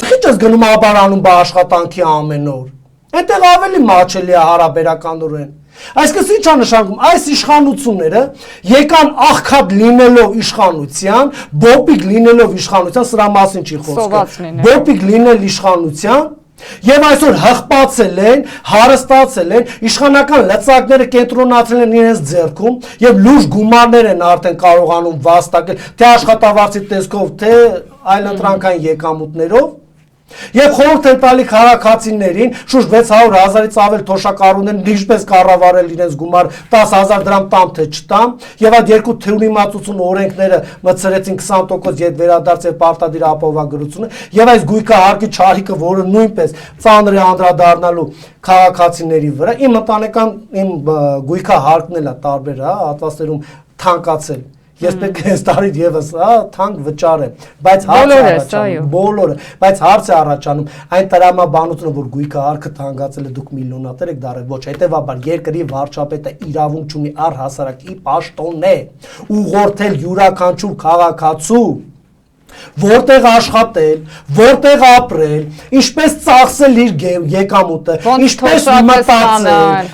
Քիչ ես գնում ապարանում բա աշխատանքի ամեն օր։ Այնտեղ ավելի մաչելի է հարաբերականորեն։ Այսինքն ինչ է նշանակում, այս իշխանությունները եկան աղքատ լինելով իշխանության, բոպիկ լինելով իշխանության, սրա մասին չի խոսքը։ Բոպիկ լինել իշխանության եւ այսօր հղպացել են, հարստացել են, իշխանական լծակները կենտրոնացել են իրենց ձեռքում եւ լուրջ գումարներ են արդեն կարողանում վաստակել, թե աշխատավարձի տեսքով, թե այլընտրանքային եկամուտներով։ Եվ խորհուրդ են տալի քաղաքացիներին շուրջ 600,000-ից ավել թոշակառուներն ինչպես կառավարել իրենց գումար 10,000 դրամ տամ թե չտամ, եւ այդ երկու թյուրիմացություն օրենքները մտցրեցին 20% ետ վերադարձ եւ պարտադիր ապահովագրությունը, եւ այս գույքահարկի չարիքը, որը նույնպես ծանր է անդրադառնալու քաղաքացիների վրա, իմ ընտանեկան իմ գույքահարկն էլ է տարբեր, հա, հատվածներում թանկացել։ Ես պետք է այս տարի եւս, հա, թանկ վճարեմ, բայց հարց է առաջանում, բոլորը, բայց հարց է առաջանում, այն տրամաբանությունը, որ գույքահարկը թանկացել է, դուք միլիոնատեր եք դարել, ոչ, հետեւաբար երկրի վարչապետը իրավունք ունի առհասարակի պաշտոն է ուղղորդել յուրաքանչյուր քաղաքացու որտեղ աշխատել, որտեղ ապրել, ինչպես ծախսել իր եկամուտը, ինչպես մտածել,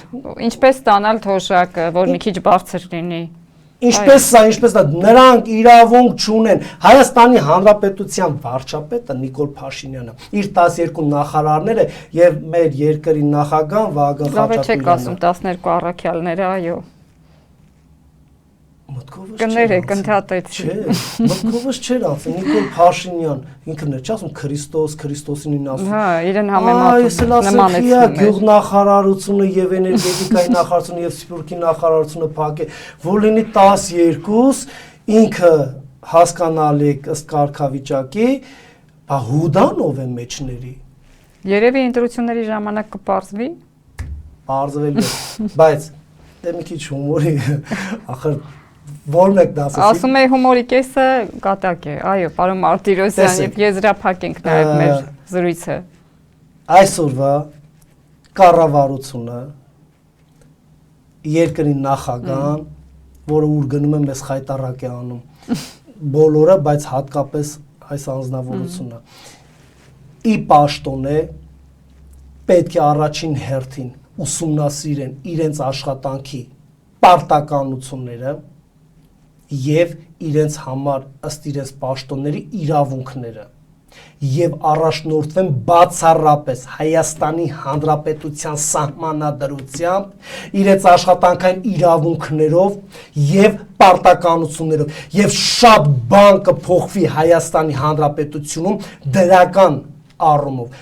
ինչպես ստանալ թոշակը, որ մի քիչ բարձր լինի։ Ինչպես սա, ինչպես դա, նրանք իրավունք չունեն։ Հայաստանի Հանրապետության վարչապետը Նիկոլ Փաշինյանը, իր 12 նախարարները եւ մեր երկրի նախագահ Վահագն Խաչատրյանը։ Լավ չեք ասում 12 առաքյալները, այո։ Մտքովս կներեք, ընդհատեցի։ Չէ, մտքովս չէր ասում Նիկոլ Փաշինյան, ինքն էր ասում Քրիստոս, Քրիստոսին ասում։ Հա, իրեն համեմատում նմանեցնում։ Գյուղնախարարությունը եւ էներգետիկայի նախարարությունը եւ Սփյուռքի նախարարությունը փակ է, որ լինի 12, ինքը հասկանալի ըստ կարգավիճակի, բա հուդանով է մեջների։ Երևի ընտրությունների ժամանակ կպարզվի։ Պարզվելու է, բայց դե մի քիչ հումորի, ախր Որ մեկ դասեցի։ Ասում էի հումորի կեսը կատակ է, այո, պարոն Մարտիրոսյան, եւ եզրափակենք նաեւ մեր զրույցը։ Այսօրվա կառավարությունը երկրի նախագահան, որը ուր գնում է մեզ խայտարակ է անում բոլորը, բայց հատկապես այս անձնավորությունը ի պաշտոն է պետք է առաջին հերթին ուսումնասիրեն իրենց աշխատանքի պարտականությունները եւ իրենց համար ըստ իրենց պաշտոնների իրավունքները եւ առաջնորդվեն բացառապես Հայաստանի Հանրապետության սահմանադրությամբ իրենց աշխատանքային իրավունքներով եւ պարտականություններով եւ շատ բան կփոխվի Հայաստանի Հանրապետությունում դրական առումով